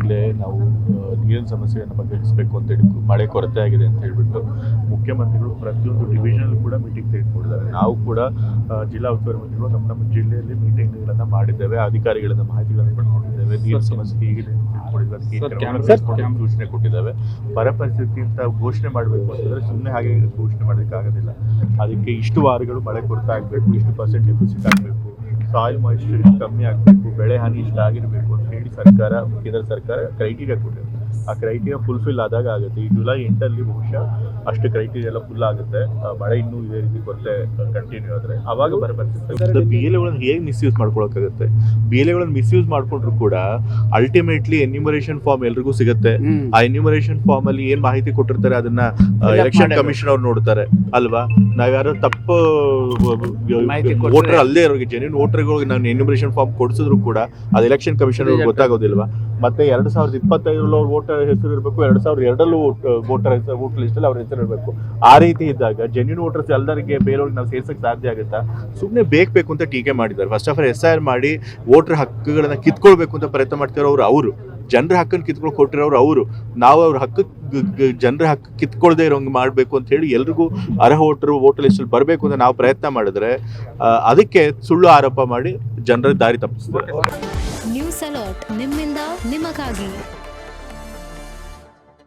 ಆಗಲೇ ನಾವು ನೀರಿನ ಸಮಸ್ಯೆಯನ್ನು ಬಗೆಹರಿಸಬೇಕು ಅಂತೇಳಿ ಮಳೆ ಕೊರತೆ ಆಗಿದೆ ಅಂತ ಹೇಳ್ಬಿಟ್ಟು ಮುಖ್ಯಮಂತ್ರಿಗಳು ಪ್ರತಿಯೊಂದು ಡಿವಿಷನ್ ಕೂಡ ಮೀಟಿಂಗ್ ತೆಗೆದುಕೊಂಡಿದ್ದಾರೆ. ನಾವು ಕೂಡ ಜಿಲ್ಲಾ ಉಸ್ತುವಾರಿ ಮಂತ್ರಿಗಳು ನಮ್ಮ ಜಿಲ್ಲೆಯಲ್ಲಿ ಮೀಟಿಂಗ್ಗಳನ್ನು ಮಾಡಿದ್ದೇವೆ, ಅಧಿಕಾರಿಗಳಿಂದ ಮಾಹಿತಿಗಳನ್ನು ಪಡ್ಕೊಂಡಿದ್ದೇವೆ. ನೀರಿನ ಸಮಸ್ಯೆ ಹೇಗಿದೆ ಅಂತ ಸೂಚನೆ ಕೊಟ್ಟಿದ್ದೇವೆ. ಬರ ಪರಿಸ್ಥಿತಿ ಅಂತ ಘೋಷಣೆ ಮಾಡಬೇಕು ಅಂತಂದರೆ ಸುಮ್ಮನೆ ಹಾಗೆ ಘೋಷಣೆ ಮಾಡೋದಕ್ಕೆ ಆಗೋದಿಲ್ಲ. ಅದಕ್ಕೆ ಇಷ್ಟು ವಾರಗಳು ಮಳೆ ಕೊರತೆ ಆಗಬೇಕು, ಇಷ್ಟು % ಡೆಫಿಸಿಟ್ ಆಗಬೇಕು, ಸಾಯಿಲ್ ಮಾಯಿಶ್ಚರ್ ಕಮ್ಮಿ ಆಗಬೇಕು, ಬೆಳೆ ಹಾನಿ ಇಷ್ಟ ಆಗಿರಬೇಕು ಅಂತ ಹೇಳಿ ಸರ್ಕಾರ, ಕೇಂದ್ರ ಸರ್ಕಾರ ಕ್ರೈಟೀರಿಯಾ ಕೊಟ್ಟಿದೆ. ಆ ಕ್ರೈಟೀರಿಯಾ ಫುಲ್ಫಿಲ್ ಆದಾಗ ಆಗುತ್ತೆ. ಈ ಜುಲೈ 8 ಬಹುಶಃ ಅಷ್ಟು ಕ್ರೈಟೀರಿಯಾ ಎಲ್ಲ ಫುಲ್ ಆಗುತ್ತೆ. ಮಳೆ ಇನ್ನೂ ಇದೇ ರೀತಿ ಕೊರತೆ ಕಂಟಿನ್ಯೂ ಆದರೆ ಆವಾಗ ಬರಬರ್ತದೆ. ಬಿ ಎಲ್ ಎಗಳನ್ನು ಹೇಗೆ ಮಿಸ್ಯೂಸ್ ಮಾಡ್ಕೊಳಕ್ಕಾಗುತ್ತೆ? ಬಿ ಎಲ್ ಎಗಳನ್ನು ಮಿಸ್ಯೂಸ್ ಮಾಡ್ಕೊಂಡ್ರು ಕೂಡ ಅಲ್ಟಿಮೇಟ್ಲಿ ಎನ್ಯೂಮರೇಷನ್ ಫಾರ್ಮ್ ಎಲ್ರಿಗೂ ಸಿಗುತ್ತೆ. ಆ ಎನ್ಯೂಮರೇಷನ್ ಫಾರ್ಮ್ ಅಲ್ಲಿ ಏನ್ ಮಾಹಿತಿ ಕೊಟ್ಟಿರ್ತಾರೆ ಅದನ್ನ ಎಲೆಕ್ಷನ್ ಕಮಿಷನ್ ಅವ್ರು ನೋಡ್ತಾರೆ ಅಲ್ವಾ. ನಾವ್ಯಾರು ತಪ್ಪು ವೋಟರ್ ಅಲ್ಲದೆ ಇರೋರಿಗೆ, ಜೆನ್ಯೂನ್ ವೋಟರ್ಗಳಿಗೆ ನಾನು ಎನ್ಯೂಮರೇಷನ್ ಫಾರ್ಮ್ ಕೊಡಿಸಿದ್ರು ಕೂಡ ಅದು ಎಲೆಕ್ಷನ್ ಕಮಿಷನ್ ಗೊತ್ತಾಗೋದಿಲ್ವಾ. ಮತ್ತೆ 2025 ವೋಟರ್ ಹೆಸರು ಇರಬೇಕು, 2002 ವೋಟರ್ ಲಿಸ್ಟ್ ಅಲ್ಲಿ ಅವ್ರ ಹೆಸರು ಇರಬೇಕು. ಆ ರೀತಿ ಇದ್ದಾಗ ಜೆನ್ಯೂನ್ ವೋಟರ್ಸ್ ಎಲ್ಲರಿಗೆ ಬೇರೆಯವ್ರಿಗೆ ನಾವು ಸೇರ್ಸಕ್ಕೆ ಸಾಧ್ಯ ಆಗುತ್ತಾ? ಸುಮ್ಮನೆ ಬೇಕು ಅಂತ ಟೀಕೆ ಮಾಡಿದ್ದಾರೆ. ಫಸ್ಟ್ ಆಫ್ ಆಲ್ SIR ಮಾಡಿ ವೋಟರ್ ಹಕ್ಕುಗಳನ್ನ ಕಿತ್ಕೊಳ್ಬೇಕು ಅಂತ ಪ್ರಯತ್ನ ಮಾಡ್ತಿರೋರು ಅವರು, ಜನರ ಹಕ್ಕನ್ನು ಕಿತ್ಕೊಂಡು ಕೊಟ್ಟಿರೋರು ಅವರು. ನಾವು ಅವ್ರ ಹಕ್ಕು, ಜನರ ಹಕ್ಕು ಕಿತ್ಕೊಳ್ದೇ ಇರೋಂಗೆ ಮಾಡಬೇಕು ಅಂತ ಹೇಳಿ ಎಲ್ರಿಗೂ ಅರ್ಹ ವೋಟರ್ ಲಿಸ್ಟಲ್ಲಿ ಬರಬೇಕು ಅಂತ ನಾವು ಪ್ರಯತ್ನ ಮಾಡಿದ್ರೆ ಅದಕ್ಕೆ ಸುಳ್ಳು ಆರೋಪ ಮಾಡಿ ಜನರ ದಾರಿ ತಪ್ಪಿಸ್ತಾರೆ. ನ್ಯೂಸ್ ಅಲರ್ಟ್ ನಿಮ್ಮಿಂದ ನಿಮಗಾಗಿ.